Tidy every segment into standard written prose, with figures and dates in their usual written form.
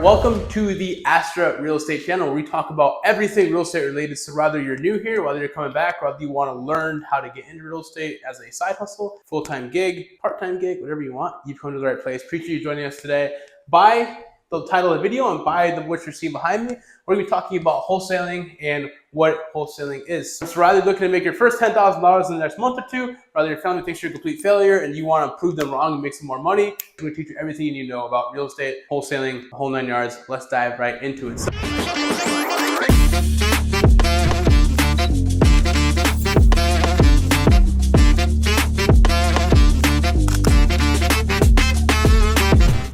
welcome to the Astra Real Estate channel where we talk about everything real estate related. So whether you're new here, whether you're coming back, whether you want to learn how to get into real estate as a side hustle, full-time gig, part-time gig, whatever you want, you've come to the right place. Appreciate you joining us today. By the title of the video and by what you're seeing behind me, we're going to be talking about wholesaling and what wholesaling is. So rather looking to make your first $10,000 in the next month or two, rather your family thinks you're a complete failure and you want to prove them wrong and make some more money, we're going to teach you everything you need to know about real estate, wholesaling, the whole 9 yards. Let's dive right into it.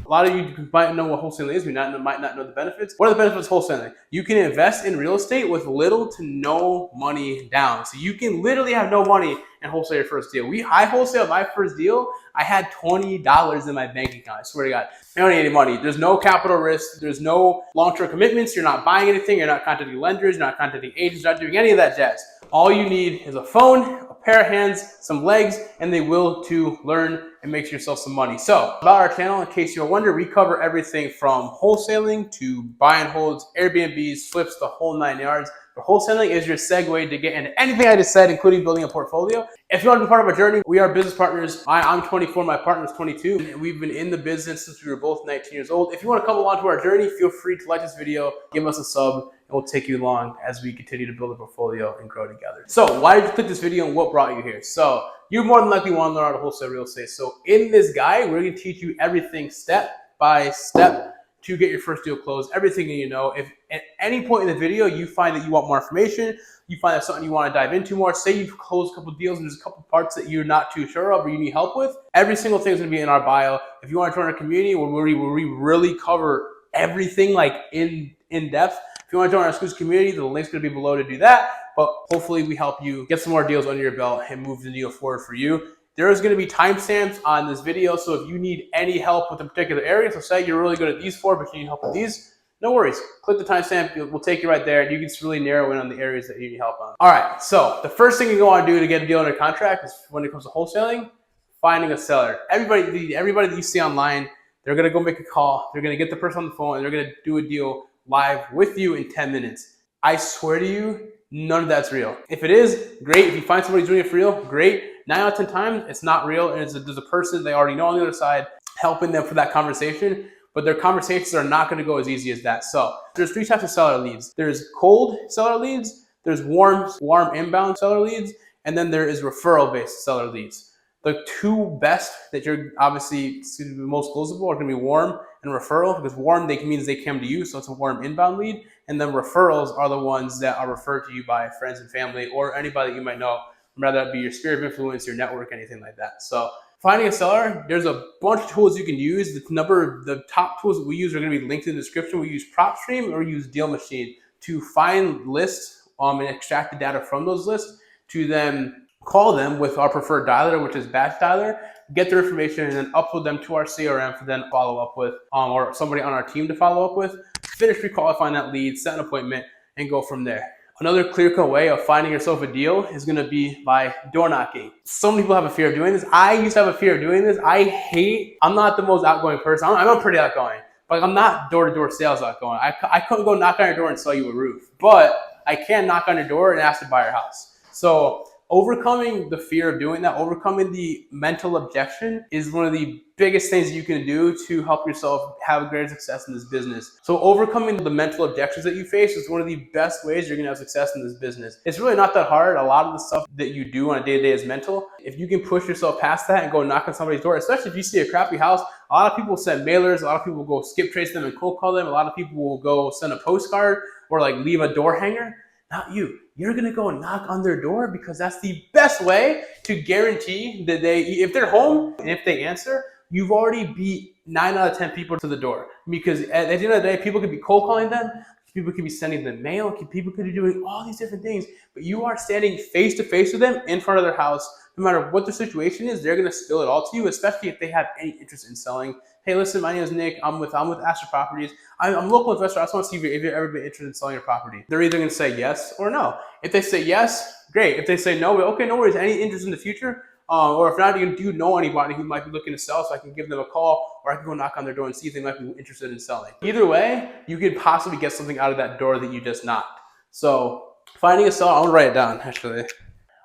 A lot of you might know what wholesaling is, might not know the benefits. What are the benefits of wholesaling? You can invest in real estate with little to no money down. So you can literally have no money and wholesale your first deal. I wholesaled my first deal. I had $20 in my bank account. I swear to God, I don't need any money. There's no capital risk. There's no long-term commitments. You're not buying anything. You're not contacting lenders. You're not contacting agents. You're not doing any of that jazz. All you need is a phone, a pair of hands, some legs, and the will to learn and make yourself some money. So about our channel, in case you're wondering, we cover everything from wholesaling to buy and holds, Airbnbs, flips, the whole 9 yards. But wholesaling is your segue to get into anything I just said, including building a portfolio. If you want to be part of our journey, we are business partners. I'm 24, my partner's 22. And we've been in the business since we were both 19 years old. If you want to come along to our journey, feel free to like this video, give us a sub, and we'll take you along as we continue to build a portfolio and grow together. So why did you click this video and what brought you here? So you more than likely want to learn how to wholesale real estate. So in this guide, we're going to teach you everything step by step to get your first deal closed, everything you know. If at any point in the video you find that you want more information, you find that something you want to dive into more, say you've closed a couple deals and there's a couple parts that you're not too sure of or you need help with, every single thing is going to be in our bio. If you want to join our community where we really cover everything like in depth, if you want to join our exclusive community, the link's going to be below to do that. But hopefully we help you get some more deals under your belt and move the needle forward for you. There is going to be timestamps on this video, so if you need any help with a particular area, so say you're really good at these four, but you need help with these, no worries. Click the timestamp, we'll take you right there, and you can just really narrow in on the areas that you need help on. All right, so the first thing you want to do to get a deal under contract is when it comes to wholesaling, finding a seller. Everybody that you see online, they're going to go make a call, they're going to get the person on the phone, and they're going to do a deal live with you in 10 minutes. I swear to you, none of that's real. If it is, great. If you find somebody who's doing it for real, great. 9 out of 10 times, it's not real. And there's a person they already know on the other side helping them for that conversation. But their conversations are not going to go as easy as that. So there's 3 types of seller leads. There's cold seller leads. There's warm inbound seller leads. And then there is referral-based seller leads. The 2 best that you're obviously the most closable are going to be warm and referral, because warm means they come to you, so it's a warm inbound lead. And then referrals are the ones that are referred to you by friends and family or anybody that you might know, whether that be your sphere of influence, your network, anything like that. So finding a seller, there's a bunch of tools you can use. The top tools that we use are going to be linked in the description. We use PropStream or we use Deal Machine to find lists and extract the data from those lists to then call them with our preferred dialer, which is batch dialer, get their information and then upload them to our CRM for then follow up with, or somebody on our team to follow up with, finish requalifying that lead, set an appointment, and go from there. Another clear-cut way of finding yourself a deal is going to be by door knocking. So many people have a fear of doing this. I used to have a fear of doing this. I'm not the most outgoing person. I'm pretty outgoing, but I'm not door-to-door sales outgoing. I couldn't go knock on your door and sell you a roof, but I can knock on your door and ask to buy your house. So overcoming the fear of doing that, overcoming the mental objection is one of the biggest things you can do to help yourself have greater success in this business. So overcoming the mental objections that you face is one of the best ways you're gonna have success in this business. It's really not that hard. A lot of the stuff that you do on a day-to-day is mental. If you can push yourself past that and go knock on somebody's door, especially if you see a crappy house, a lot of people send mailers, a lot of people will go skip trace them and cold call them, a lot of people will go send a postcard or like leave a door hanger. Not you. You're going to go knock on their door because that's the best way to guarantee that if they're home and if they answer, you've already beat 9 out of 10 people to the door. Because at the end of the day, people could be cold calling them, people could be sending them mail, people could be doing all these different things, but you are standing face to face with them in front of their house. No matter what the situation is, they're going to spill it all to you, especially if they have any interest in selling. Hey, listen, my name is Nick. I'm with Astra Properties. I'm a local investor. I just want to see if you've ever been interested in selling your property. They're either going to say yes or no. If they say yes, great. If they say no, okay, no worries. Any interest in the future? or if not, do you know anybody who might be looking to sell, so I can give them a call, or I can go knock on their door and see if they might be interested in selling. Either way, you could possibly get something out of that door that you just knocked. So finding a seller, I'm gonna write it down actually.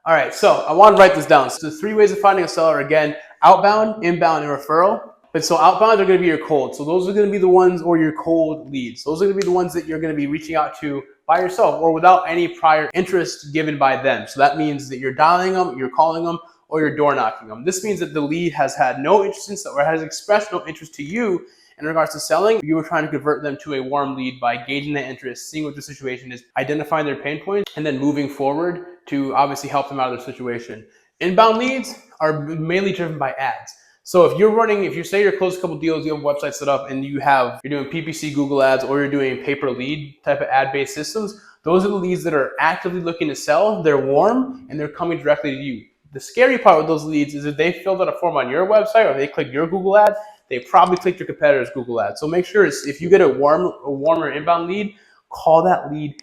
All right, so I want to write this down. So the 3 ways of finding a seller, again, outbound, inbound, and referral. But so outbound are going to be your cold. So those are going to be the ones, or your cold leads. Those are going to be the ones that you're going to be reaching out to by yourself or without any prior interest given by them. So that means that you're dialing them, you're calling them, or you're door knocking them. This means that the lead has had no interest in or has expressed no interest to you in regards to selling. You were trying to convert them to a warm lead by gauging their interest, seeing what the situation is, identifying their pain points, and then moving forward to obviously help them out of their situation. Inbound leads are mainly driven by ads. So if you say you're closed a couple deals, you have a website set up, and you're doing PPC Google ads, or you're doing paper lead type of ad-based systems, those are the leads that are actively looking to sell. They're warm and they're coming directly to you. The scary part with those leads is if they filled out a form on your website or they click your Google ad, they probably clicked your competitor's Google ad. So make sure if you get a warmer inbound lead, call that lead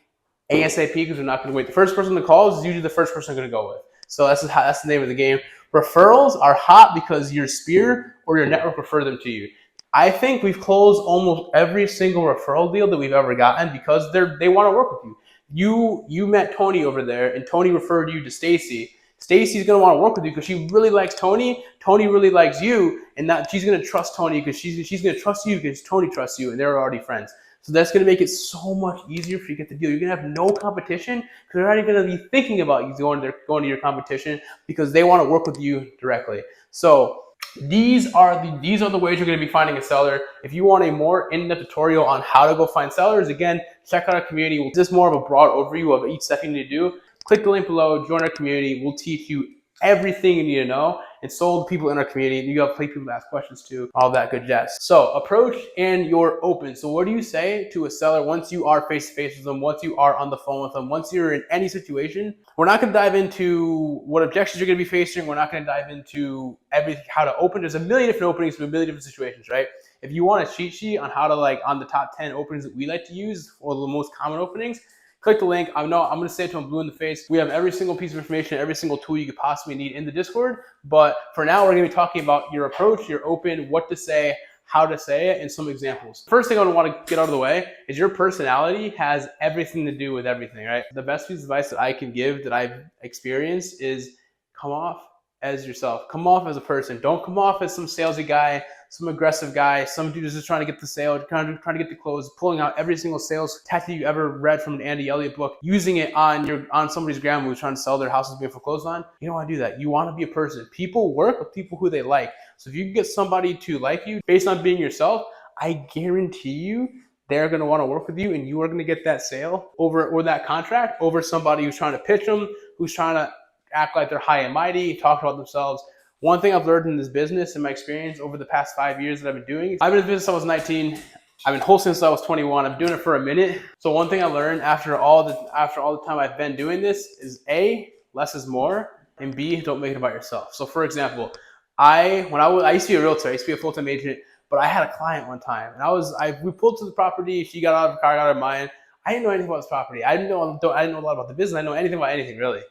ASAP, because they're not going to wait. The first person to call is usually the first person they're going to go with. So that's the name of the game. Referrals are hot because your sphere or your network referred them to you. I think we've closed almost every single referral deal that we've ever gotten because they want to work with you. You met Tony over there, and Tony referred you to Stacy. Stacy's going to want to work with you because she really likes Tony. Tony really likes you, and that she's going to trust Tony because she's going to trust you because Tony trusts you, and they're already friends. So that's going to make it so much easier for you to get the deal. You're going to have no competition because they're not even going to be thinking about you going to your competition because they want to work with you directly. So these are the ways you're going to be finding a seller. If you want a more in-depth tutorial on how to go find sellers, again, check out our community. This is more of a broad overview of each step you need to do. Click the link below, join our community. We'll teach you everything you need to know, and so the people in our community. You have people to ask questions to, all that good jazz. So approach and you're open. So what do you say to a seller once you are face to face with them, once you are on the phone with them, once you're in any situation? We're not going to dive into what objections you're going to be facing. We're not going to dive into everything, how to open. There's a million different openings for a million different situations, right? If you want a cheat sheet on how to on the top 10 openings that we like to use, or the most common openings, click the link. I'm going to say it to them blue in the face. We have every single piece of information, every single tool you could possibly need in the Discord. But for now, we're going to be talking about your approach, your open, what to say, how to say it, and some examples. First thing I want to get out of the way is your personality has everything to do with everything, right? The best piece of advice that I can give that I've experienced is come off as yourself. Come off as a person. Don't come off as some salesy guy, some aggressive guy, some dude who's just trying to get the sale, trying to get the close, pulling out every single sales tactic you ever read from an Andy Elliott book, using it on somebody's grandma who's trying to sell their houses being foreclosed on. You don't want to do that. You want to be a person. People work with people who they like. So if you can get somebody to like you based on being yourself, I guarantee you they're going to want to work with you, and you are going to get that sale or that contract over somebody who's trying to pitch them, who's trying to act like they're high and mighty, talk about themselves. One thing I've learned in this business, in my experience over the past 5 years that I've been doing, I've been in business since I was 19. I've been wholesaling since I was 21. I'm doing it for a minute. So one thing I learned after all the time I've been doing this is A, less is more, and B, don't make it about yourself. So for example, I used to be a realtor, I used to be a full-time agent, but I had a client one time, and we pulled to the property. She got out of the car, got out of mine. I didn't know anything about this property. I didn't know a lot about the business. I didn't know anything about anything really.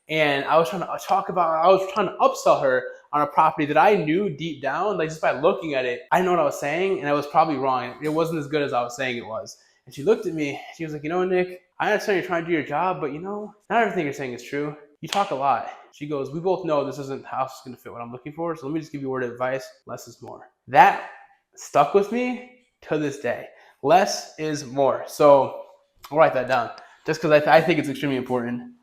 And I was trying to upsell her on a property that I knew deep down, like just by looking at it, I didn't know what I was saying, and I was probably wrong. It wasn't as good as I was saying it was. And she looked at me, she was like, Nick, I understand you're trying to do your job, but not everything you're saying is true. You talk a lot. She goes, we both know this isn't how it's going to fit what I'm looking for, so let me just give you a word of advice. Less is more. That stuck with me to this day. Less is more. So I'll write that down just because I think it's extremely important.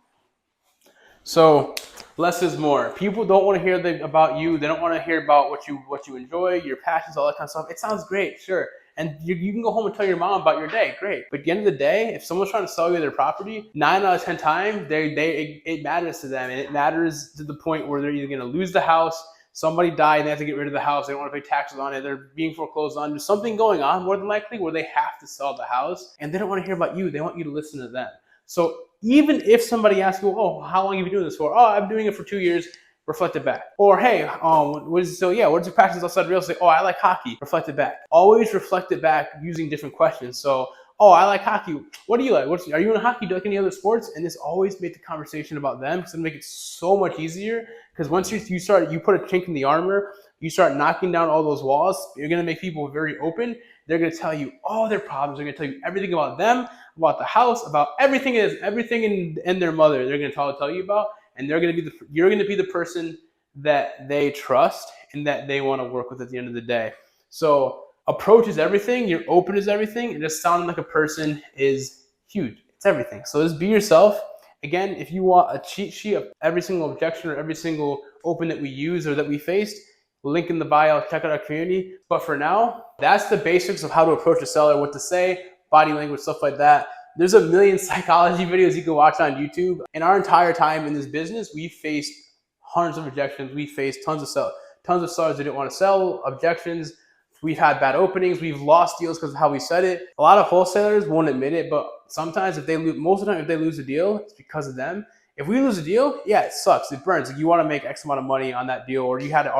So less is more. People don't want to hear about you. They don't want to hear about what you enjoy, your passions, all that kind of stuff. It sounds great, sure. And you can go home and tell your mom about your day, great. But at the end of the day, if someone's trying to sell you their property, 9 out of 10 times, it matters to them. And it matters to the point where they're either going to lose the house, somebody died, and they have to get rid of the house, they don't want to pay taxes on it, they're being foreclosed on. There's something going on, more than likely, where they have to sell the house. And they don't want to hear about you. They want you to listen to them. So even if somebody asks you, how long have you been doing this for? I'm doing it for 2 years. Reflect it back. Or hey, what's your passions outside real estate? I like hockey. Reflect it back. Always reflect it back using different questions. So Oh, I like hockey. What do you like? Are you in hockey? Do you like any other sports? And this always made the conversation about them, because it make it so much easier. Because once you put a chink in the armor, you start knocking down all those walls, you're going to make people very open. They're going to tell you all their problems. They're going to tell you everything about them, about the house, about everything in their mother. They're going to tell you about, and you're going to be the person that they trust and that they want to work with at the end of the day. So approach is everything. Your open is everything. And just sounding like a person is huge. It's everything. So just be yourself. Again, if you want a cheat sheet of every single objection or every single open that we use or that we faced, link in the bio, check out our community. But for now, that's the basics of how to approach a seller, what to say, body language, stuff like that. There's a million psychology videos you can watch on YouTube. In our entire time in this business, we faced hundreds of objections. We faced tons of sellers that didn't want to sell, objections. We've had bad openings. We've lost deals because of how we said it. A lot of wholesalers won't admit it, but sometimes most of the time, if they lose a deal, it's because of them. If we lose a deal, yeah, it sucks. It burns. Like, you want to make X amount of money on that deal, or you had it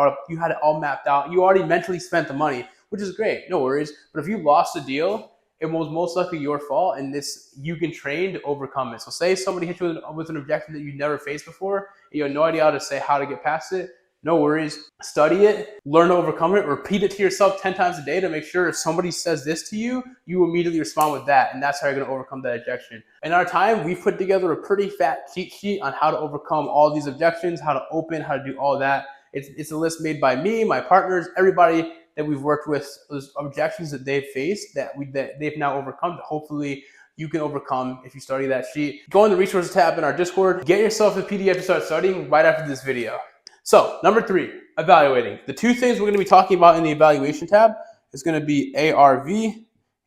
all mapped out. You already mentally spent the money, which is great. No worries. But if you lost a deal, it was most likely your fault, and you can train to overcome it. So say somebody hit you with an objection that you never faced before, and you have no idea how to get past it. No worries. Study it, learn to overcome it, repeat it to yourself 10 times a day to make sure if somebody says this to you, you immediately respond with that. And that's how you're going to overcome that objection. In our time, we've put together a pretty fat cheat sheet on how to overcome all these objections, how to open, how to do all that. It's a list made by me, my partners, everybody that we've worked with, those objections that they've faced that they've now overcome. Hopefully you can overcome if you study that sheet. Go in the resources tab in our Discord, get yourself a PDF to start studying right after this video. So number 3, evaluating. The 2 things we're going to be talking about in the evaluation tab is going to be ARV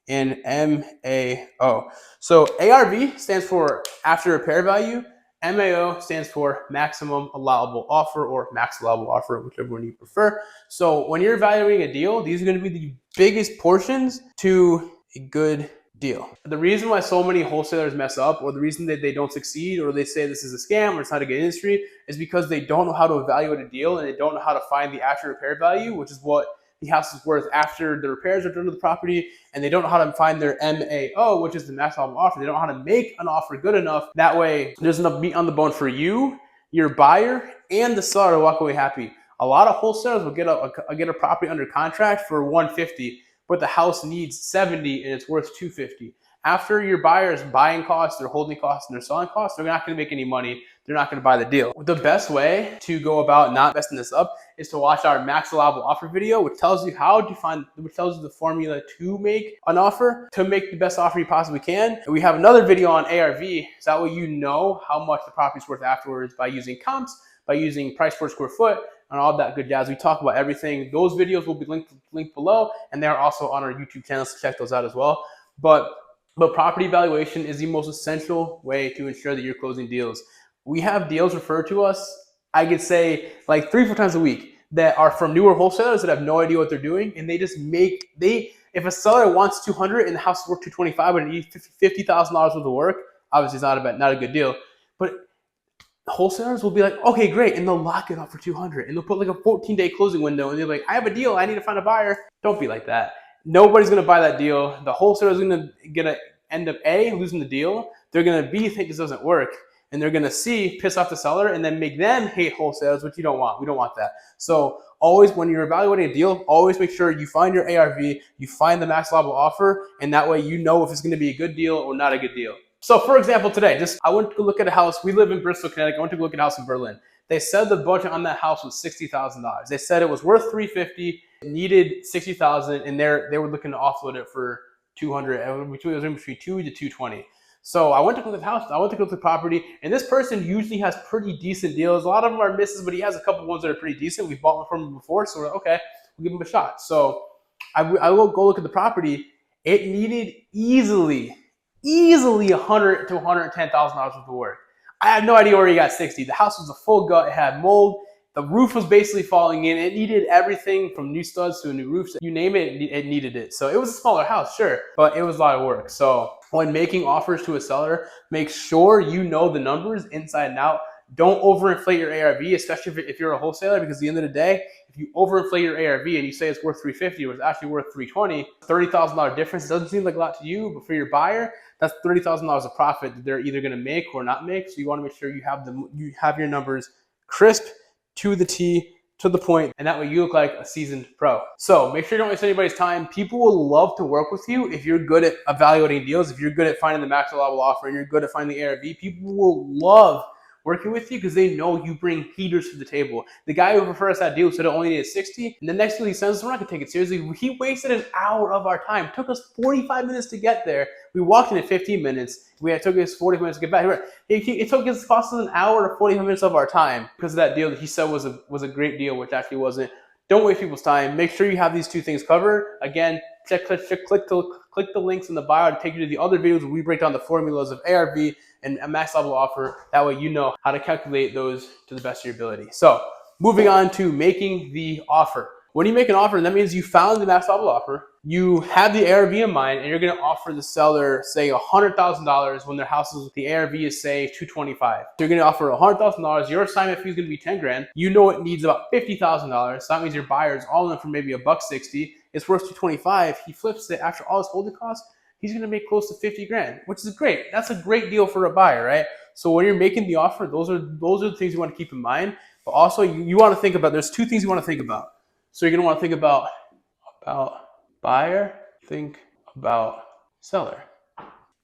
and MAO. So ARV stands for after repair value. MAO stands for maximum allowable offer, or max allowable offer, whichever one you prefer. So when you're evaluating a deal, these are going to be the biggest portions to a good deal. The reason why so many wholesalers mess up, or the reason that they don't succeed, or they say this is a scam or it's not a good industry, is because they don't know how to evaluate a deal, and they don't know how to find the after repair value, which is what the house is worth after the repairs are done to the property, and they don't know how to find their MAO, which is the max allowable offer. They don't know how to make an offer good enough. That way there's enough meat on the bone for you, your buyer, and the seller to walk away happy. A lot of wholesalers will get a property under contract for $150, but the house needs $70 and it's worth $250. After your buyer's buying costs, their holding costs, and their selling costs, they're not going to make any money. They're not going to buy the deal. The best way to go about not messing this up is to watch our max allowable offer video, which tells you the formula to make an offer, to make the best offer you possibly can. And we have another video on ARV, so that way you know how much the property's worth afterwards by using comps, by using price per square foot, and all that good jazz. We talk about everything. Those videos will be linked below, and they're also on our YouTube channel, so check those out as well. But property valuation is the most essential way to ensure that you're closing deals. We have deals referred to us, I could say like 3-4 times a week, that are from newer wholesalers that have no idea what they're doing, and they just if a seller wants 200 and the house is worth 225 but it needs $50,000 worth of work, obviously it's not a good deal. But wholesalers will be like, okay, great, and they'll lock it up for 200, and they'll put like a 14-day closing window, and they're like, I have a deal, I need to find a buyer. Don't be like that. Nobody's going to buy that deal. The wholesaler is going to end up losing the deal. They're going to think this doesn't work, and they're going to piss off the seller, and then make them hate wholesalers, which you don't want. We don't want that. So always, when you're evaluating a deal, always make sure you find your ARV, you find the max allowable offer, and that way you know if it's going to be a good deal or not a good deal. So for example, today, I went to go look at a house. We live in Bristol, Connecticut. I went to go look at a house in Berlin. They said the budget on that house was $60,000. They said it was worth $350, needed $60,000, and they were looking to offload it for $200. It was in between $200 to $220. So I went to look at the house. I went to look at the property, and this person usually has pretty decent deals. A lot of them are misses, but he has a couple ones that are pretty decent. We've bought one from him before, so we're like, okay, we'll give him a shot. So I will go look at the property. It needed easily $100,000 to $110,000 worth of work. I have no idea where he got 60. The house was a full gut. It had mold. The roof was basically falling in. It needed everything from new studs to a new roof. You name it, it needed it. So it was a smaller house, sure, but it was a lot of work. So when making offers to a seller, make sure you know the numbers inside and out. Don't overinflate your ARV, especially if you're a wholesaler, because at the end of the day, if you overinflate your ARV and you say it's worth 350, but it's actually worth 320, $30,000 difference doesn't seem like a lot to you, but for your buyer, that's $30,000 of profit that they're either going to make or not make. So you want to make sure you have your numbers crisp, to the T, to the point, and that way you look like a seasoned pro. So make sure you don't waste anybody's time. People will love to work with you if you're good at evaluating deals, if you're good at finding the max allowable offer, and you're good at finding the ARV. People will love working with you because they know you bring heaters to the table. The guy who referred us that deal said it only needed 60, and the next deal he sends, we're not gonna take it seriously. He wasted an hour of our time. It took us 45 minutes to get there. We walked in at 15 minutes. It took us 40 minutes to get back. It cost us an hour or 45 minutes of our time because of that deal that he said was a great deal, which actually wasn't. Don't waste people's time. Make sure you have these two things covered. Again, click the links in the bio to take you to the other videos where we break down the formulas of ARV and a max level offer. That way you know how to calculate those to the best of your ability. So moving on to making the offer. When you make an offer, that means you found the max level offer, you have the ARV in mind, and you're going to offer the seller, say, $100,000 when their house is, the ARV is, say, $225,000. So you're going to offer $100,000. Your assignment fee is going to be $10,000. You know it needs about $50,000. So that means your buyer is all in for maybe $160. It's worth $225,000. He flips it after all his holding costs. He's going to make close to $50,000, which is great. That's a great deal for a buyer, right? So when you're making the offer, those are the things you want to keep in mind. But also, you want to think about, there's two things you want to think about. So you're going to want to think about buyer, think about seller.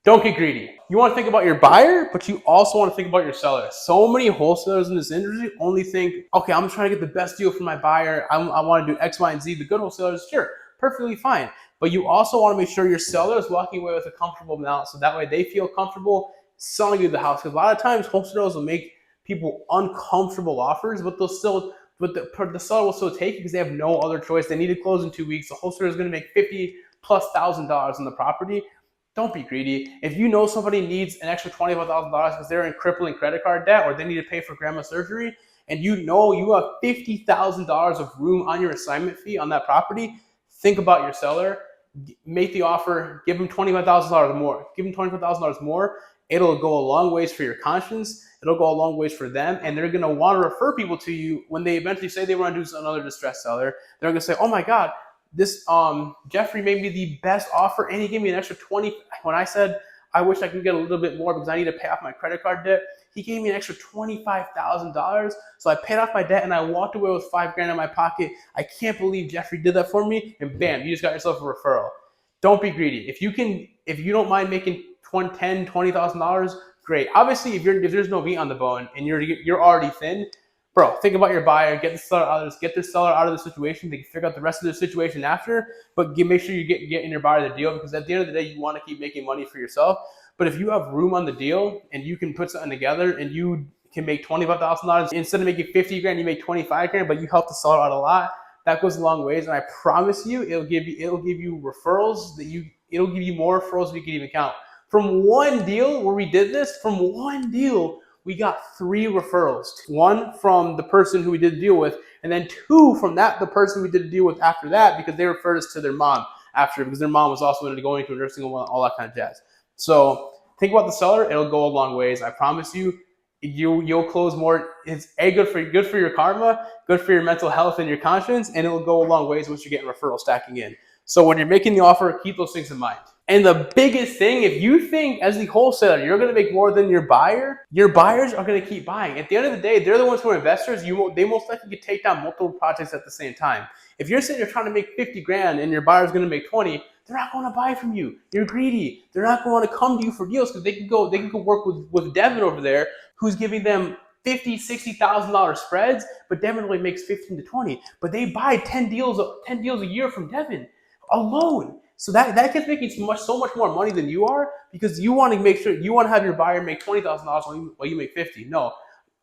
Don't get greedy. You want to think about your buyer, but you also want to think about your seller. So many wholesalers in this industry only think, okay, I'm trying to get the best deal for my buyer. I want to do X, Y, and Z. The good wholesalers, sure, perfectly fine. But you also want to make sure your seller is walking away with a comfortable amount, so that way they feel comfortable selling you the house. Because a lot of times wholesalers will make people uncomfortable offers, but the seller will still take it because they have no other choice. They need to close in 2 weeks. The wholesaler is going to make $50,000+ on the property. Don't be greedy. If you know somebody needs an extra $25,000 because they're in crippling credit card debt or they need to pay for grandma's surgery, and you know you have $50,000 of room on your assignment fee on that property, think about your seller, make the offer, give them $25,000 more. Give them $25,000 more. It'll go a long ways for your conscience. It'll go a long ways for them, and they're going to want to refer people to you when they eventually say they want to do another distressed seller. They're going to say, oh my God, this Jeffrey made me the best offer, and he gave me an extra 20. When I said I wish I could get a little bit more because I need to pay off my credit card debt, he gave me an extra $25,000. So I paid off my debt and I walked away with $5,000 in my pocket. I can't believe Jeffrey did that for me. And bam, you just got yourself a referral. Don't be greedy. If you don't mind making $10,000, $20,000, great. Obviously, if there's no meat on the bone and you're already thin, bro, think about your buyer, get the seller out of the situation. They can figure out the rest of the situation after, but make sure you get in your buyer the deal, because at the end of the day, you want to keep making money for yourself. But if you have room on the deal and you can put something together and you can make $25,000, instead of making $50,000, you make $25,000, but you help the seller out a lot, that goes a long ways. And I promise you, it'll give you referrals it'll give you more referrals than you can even count. From one deal where we did this, we got 3 referrals. 1 from the person who we did the deal with, and then 2 from the person we did the deal with after that, because they referred us to their mom after, because their mom was also going to a nursing home, all that kind of jazz. So think about the seller. It'll go a long ways. I promise you, you'll close more. It's good for your karma, good for your mental health and your conscience, and it'll go a long ways once you're getting referrals stacking in. So when you're making the offer, keep those things in mind. And the biggest thing, if you think as the wholesaler you're going to make more than your buyers are going to keep buying. At the end of the day, they're the ones who are investors. They most likely could take down multiple projects at the same time. If you're sitting there trying to make $50,000 and your buyer's going to make 20, they're not going to buy from you. You're greedy. They're not going to come to you for deals because they can go work with Devin over there, who's giving them $50,000, $60,000 spreads, but Devin only makes 15 to 20. But they buy 10 deals a year from Devin alone. So that kid's making so much more money than you are, because you want to make sure you want to have your buyer make $20,000 while you make 50. No,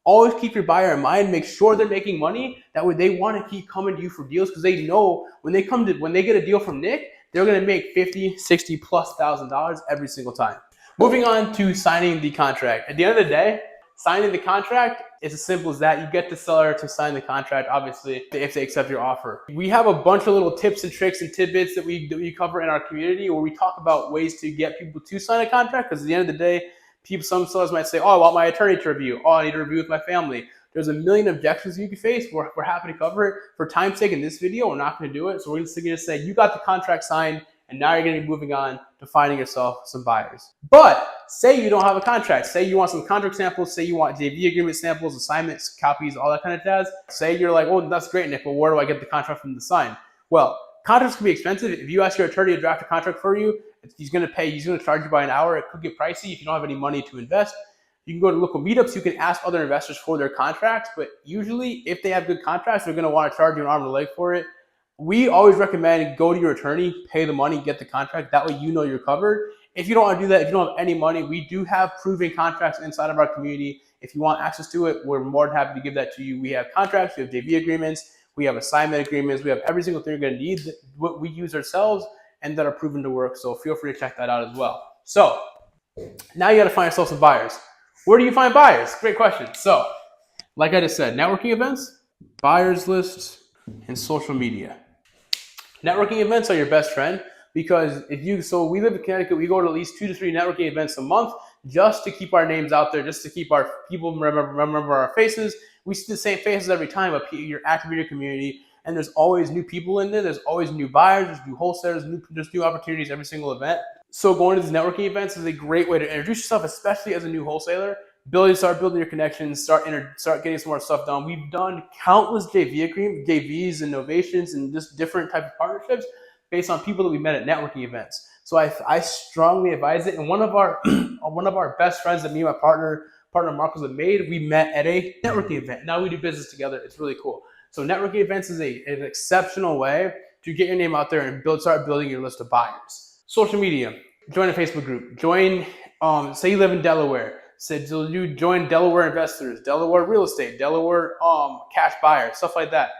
always keep your buyer in mind. Make sure they're making money. That way, they want to keep coming to you for deals, because they know when they get a deal from Nick, they're going to make $50,000, $60,000+ every single time. Moving on to signing the contract. At the end of the day, signing the contract is as simple as that. You get the seller to sign the contract, obviously, if they accept your offer. We have a bunch of little tips and tricks and tidbits that we cover in our community, where we talk about ways to get people to sign a contract, because at the end of the day, Some sellers might say, oh, I want my attorney to review. Oh, I need to review with my family. There's a million objections you can face. We're happy to cover it. For time's sake in this video, we're not going to do it. So we're just going to say you got the contract signed, and now you're going to be moving on to finding yourself some buyers. But say you don't have a contract. Say you want some contract samples. Say you want JV agreement samples, assignments, copies, all that kind of jazz. Say you're like, oh, that's great, Nick, but where do I get the contract from to sign? Well, contracts can be expensive. If you ask your attorney to draft a contract for you, he's going to charge you by an hour. It could get pricey if you don't have any money to invest. You can go to local meetups. You can ask other investors for their contracts, but usually if they have good contracts, they're going to want to charge you an arm and a leg for it. We always recommend go to your attorney, pay the money, get the contract. That way you know you're covered. If you don't want to do that, if you don't have any money, we do have proven contracts inside of our community. If you want access to it, we're more than happy to give that to you. We have contracts, we have JV agreements, we have assignment agreements, we have every single thing you're going to need, what we use ourselves and that are proven to work. So feel free to check that out as well. So now you got to find yourself some buyers. Where do you find buyers? Great question. So like I just said, networking events, buyers lists, and social media. Networking events are your best friend because we live in Connecticut, we go to at least 2 to 3 networking events a month just to keep our names out there, just to keep our people remember our faces. We see the same faces every time, but you're active in your community, and there's always new people in there. There's always new buyers, there's new wholesalers, there's new opportunities every single event. So going to these networking events is a great way to introduce yourself, especially as a new wholesaler. Start building your connections, start getting some more stuff done. We've done countless JVs and novations and just different type of partnerships based on people that we met at networking events. So I strongly advise it. And one of our best friends that me and my partner Marcos have made, we met at a networking event. Now we do business together. It's really cool. So networking events is an exceptional way to get your name out there and start building your list of buyers. Social media, join a Facebook group. Say you live in Delaware. You join Delaware investors, Delaware real estate, Delaware cash buyers, stuff like that.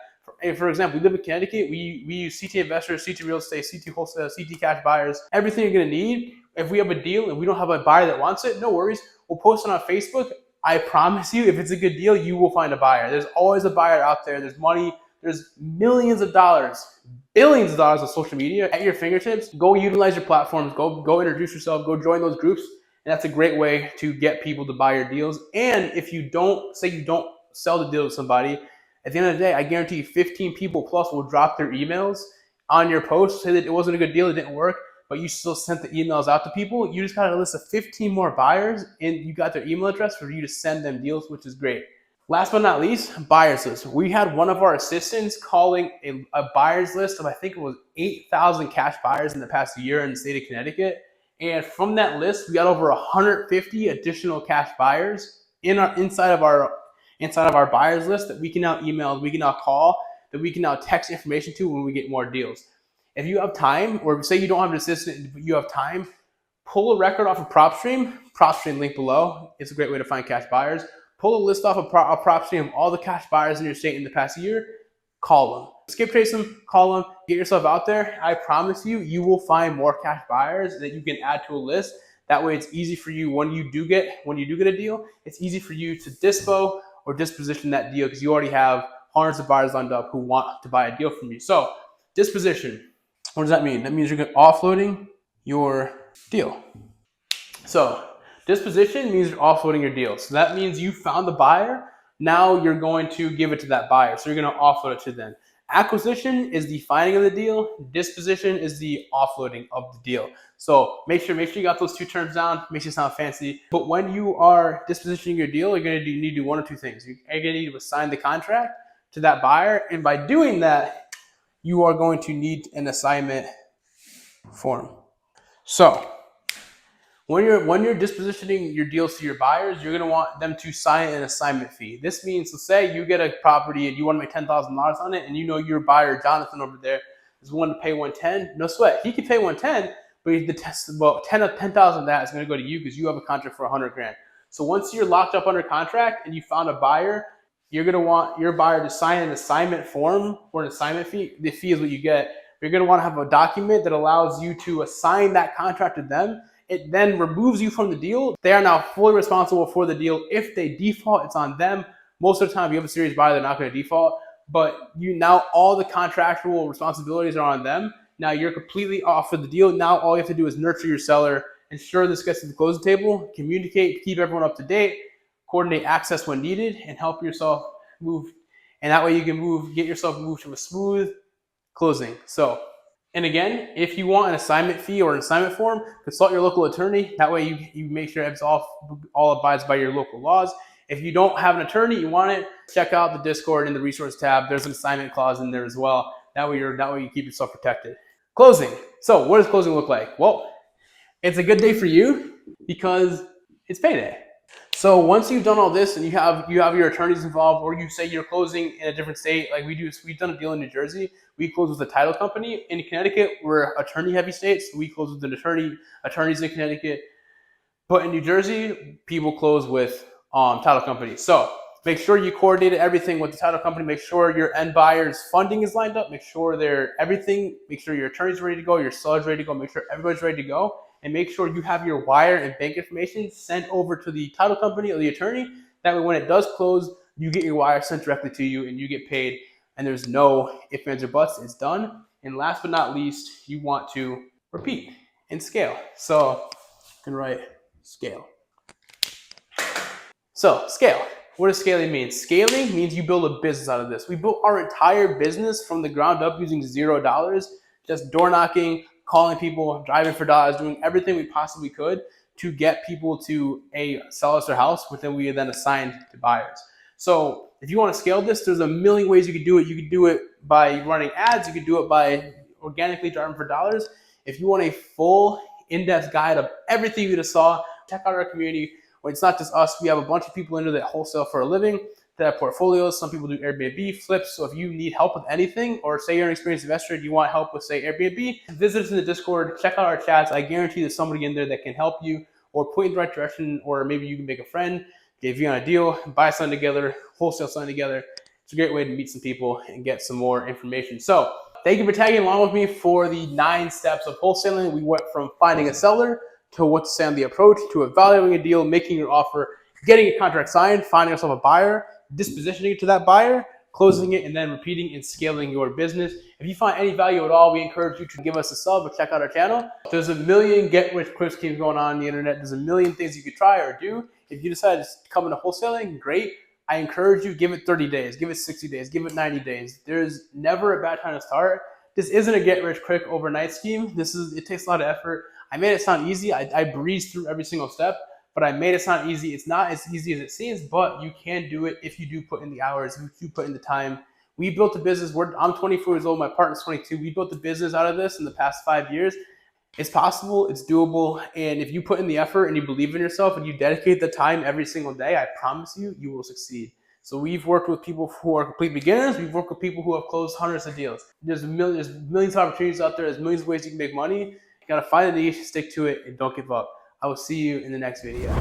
For example, we live in Connecticut. We use CT investors, CT real estate, CT wholesale, CT cash buyers. Everything you're going to need. If we have a deal and we don't have a buyer that wants it, no worries. We'll post it on Facebook. I promise you, if it's a good deal, you will find a buyer. There's always a buyer out there. There's money. There's millions of dollars, billions of dollars on social media at your fingertips. Go utilize your platforms. Go introduce yourself. Go join those groups. And that's a great way to get people to buy your deals. And if you don't sell the deal to somebody, at the end of the day, I guarantee you 15 people plus will drop their emails on your post, say that it wasn't a good deal, it didn't work, but you still sent the emails out to people. You just got a list of 15 more buyers and you got their email address for you to send them deals, which is great. Last but not least, buyers list. We had one of our assistants calling a buyers list of, I think it was 8,000 cash buyers in the past year in the state of Connecticut. And from that list, we got over 150 additional cash buyers inside of our buyers list that we can now email, we can now call, that we can now text information to when we get more deals. If you have time, or say you don't have an assistant, but you have time, pull a record off of PropStream link below. It's a great way to find cash buyers. Pull a list off of PropStream of all the cash buyers in your state in the past year, call them. Skip trace them, call them, get yourself out there. I promise you, you will find more cash buyers that you can add to a list. That way it's easy for you when you do get a deal, it's easy for you to dispo or disposition that deal because you already have hundreds of buyers lined up who want to buy a deal from you. So disposition, what does that mean? That means you're offloading your deal. So disposition means you're offloading your deal. So that means you found the buyer. Now you're going to give it to that buyer. So you're going to offload it to them. Acquisition is the finding of the deal. Disposition is the offloading of the deal. So make sure you got those two terms down. Makes it sound fancy. But when you are dispositioning your deal, you're going to need to do one of two things. You're going to need to assign the contract to that buyer. And by doing that, you are going to need an assignment form. So when you're dispositioning your deals to your buyers, you're going to want them to sign an assignment fee. This means, let's say you get a property and you want to make $10,000 on it, and you know your buyer, Jonathan over there, is willing to pay $110. No sweat. He can pay $110, but $10,000 of that is going to go to you because you have a contract for $100,000. So once you're locked up under contract and you found a buyer, you're going to want your buyer to sign an assignment form or an assignment fee. The fee is what you get. You're going to want to have a document that allows you to assign that contract to them. It then removes you from the deal. They are now fully responsible for the deal. If they default, it's on them. Most of the time, if you have a serious buyer, they're not going to default. But now all the contractual responsibilities are on them. Now you're completely off of the deal. Now all you have to do is nurture your seller ensure this gets to the closing table, communicate, keep everyone up to date, coordinate access when needed, and help yourself move. And that way you can get yourself moved to a smooth closing. So, and again, if you want an assignment fee or an assignment form, consult your local attorney. That way you make sure it's all abides by your local laws. If you don't have an attorney, you want it, check out the Discord in the resource tab. There's an assignment clause in there as well. That way you keep yourself protected. Closing. So what does closing look like? Well, it's a good day for you because it's payday. So once you've done all this and you have your attorneys involved, or you say you're closing in a different state, like we've done a deal in New Jersey. We close with a title company. In Connecticut, we're attorney heavy state, so we close with an attorneys in Connecticut. But in New Jersey, people close with title companies. So make sure you coordinate everything with the title company. Make sure your end buyer's funding is lined up. Make sure make sure your attorney's ready to go, your seller's ready to go. Make sure everybody's ready to go. And make sure you have your wire and bank information sent over to the title company or the attorney. That way when it does close, you get your wire sent directly to you and you get paid. And there's no ifs, ands, or buts. It's done. And last but not least, you want to repeat and scale. So you can write scale. So scale. What does scaling mean? Scaling means you build a business out of this. We built our entire business from the ground up using $0, just door knocking, calling people, driving for dollars, doing everything we possibly could to get people to sell us their house, which then we then assigned to buyers. So if you want to scale this, there's a million ways you could do it. You could do it by running ads. You could do it by organically driving for dollars. If you want a full in-depth guide of everything you just saw, check out our community. Well, it's not just us. We have a bunch of people in there that wholesale for a living, that have portfolios. Some people do Airbnb flips. So if you need help with anything, or say you're an experienced investor and you want help with, say, Airbnb, visit us in the Discord, check out our chats. I guarantee there's somebody in there that can help you or point in the right direction, or maybe you can make a friend, give you on a deal, buy something together, wholesale something together. It's a great way to meet some people and get some more information. So thank you for tagging along with me for the 9 steps of wholesaling. We went from finding a seller to what to say on the approach, to evaluating a deal, making your offer, getting a contract signed, finding yourself a buyer, dispositioning it to that buyer, closing it, and then repeating and scaling your business. If you find any value at all, we encourage you to give us a sub or check out our channel. There's a million get-rich-quick schemes going on the internet. There's a million things you could try or do. If you decide to come into wholesaling, great. I encourage you, give it 30 days, give it 60 days, give it 90 days. There's never a bad time to start. This isn't a get-rich-quick overnight scheme. It takes a lot of effort. I made it sound easy. I breezed through every single step, but I made it sound easy. It's not as easy as it seems, but you can do it if you do put in the hours, if you put in the time. We built a business. I'm 24 years old. My partner's 22. We built a business out of this in the past 5 years. It's possible. It's doable. And if you put in the effort and you believe in yourself and you dedicate the time every single day, I promise you, you will succeed. So we've worked with people who are complete beginners. We've worked with people who have closed hundreds of deals. There's millions of opportunities out there. There's millions of ways you can make money. You got to find a niche, stick to it, and don't give up. I will see you in the next video.